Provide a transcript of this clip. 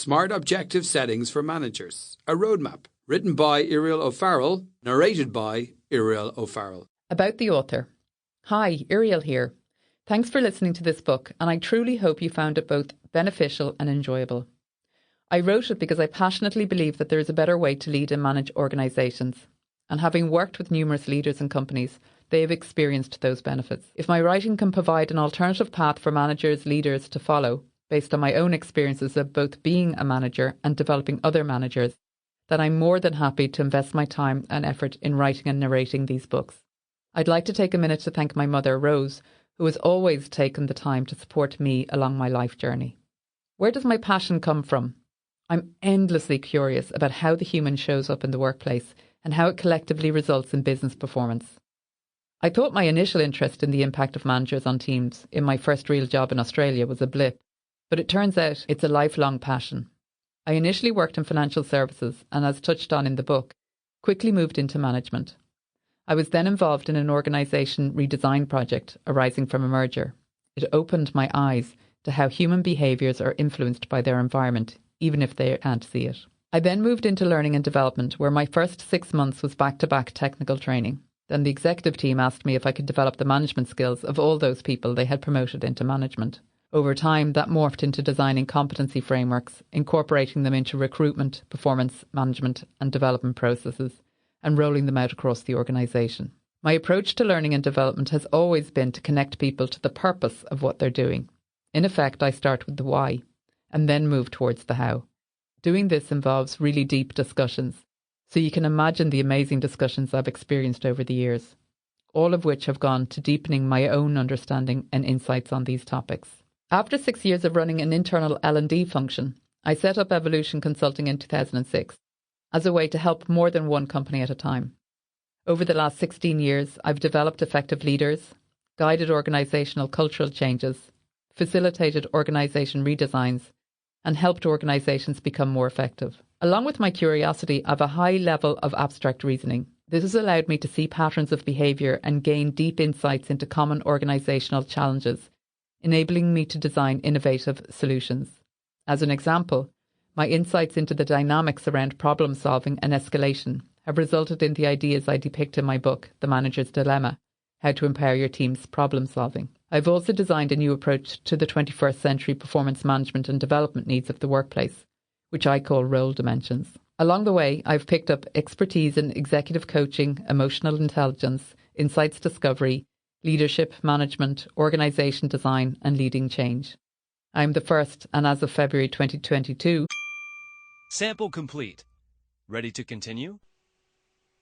Smart Objective Settings for Managers, a roadmap, written by Irial O'Farrell, narrated by Irial O'Farrell. About the author. Hi, Irial here. Thanks for listening to this book, and I truly hope you found it both beneficial and enjoyable. I wrote it because I passionately believe that there is a better way to lead and manage organisations, and having worked with numerous leaders and companies, they have experienced those benefits. If my writing can provide an alternative path for managers, leaders to follow, based on my own experiences of both being a manager and developing other managers, then I'm more than happy to invest my time and effort in writing and narrating these books. I'd like to take a minute to thank my mother, Rose, who has always taken the time to support me along my life journey. Where does my passion come from? I'm endlessly curious about how the human shows up in the workplace and how it collectively results in business performance. I thought my initial interest in the impact of managers on teams in my first real job in Australia was a blip, but it turns out it's a lifelong passion. I initially worked in financial services and, as touched on in the book, quickly moved into management. I was then involved in an organisation redesign project arising from a merger. It opened my eyes to how human behaviours are influenced by their environment, even if they can't see it. I then moved into learning and development, where my first 6 months was back-to-back technical training. Then the executive team asked me if I could develop the management skills of all those people they had promoted into management. Over time, that morphed into designing competency frameworks, incorporating them into recruitment, performance management and development processes, and rolling them out across the organisation. My approach to learning and development has always been to connect people to the purpose of what they're doing. In effect, I start with the why, and then move towards the how. Doing this involves really deep discussions, so you can imagine the amazing discussions I've experienced over the years, all of which have gone to deepening my own understanding and insights on these topics. After 6 years of running an internal L&D function, I set up Evolution Consulting in 2006 as a way to help more than one company at a time. Over the last 16 years, I've developed effective leaders, guided organisational cultural changes, facilitated organisation redesigns, and helped organisations become more effective. Along with my curiosity, I have a high level of abstract reasoning. This has allowed me to see patterns of behaviour and gain deep insights into common organisational challenges, enabling me to design innovative solutions. As an example, my insights into the dynamics around problem solving and escalation have resulted in the ideas I depict in my book, The Manager's Dilemma: How to Empower Your Team's Problem Solving. I've also designed a new approach to the 21st century performance management and development needs of the workplace, which I call role dimensions. Along the way, I've picked up expertise in executive coaching, emotional intelligence, insights discovery, leadership, management, organisation design, and leading change. I'm the first, and as of February 2022... Sample complete. Ready to continue?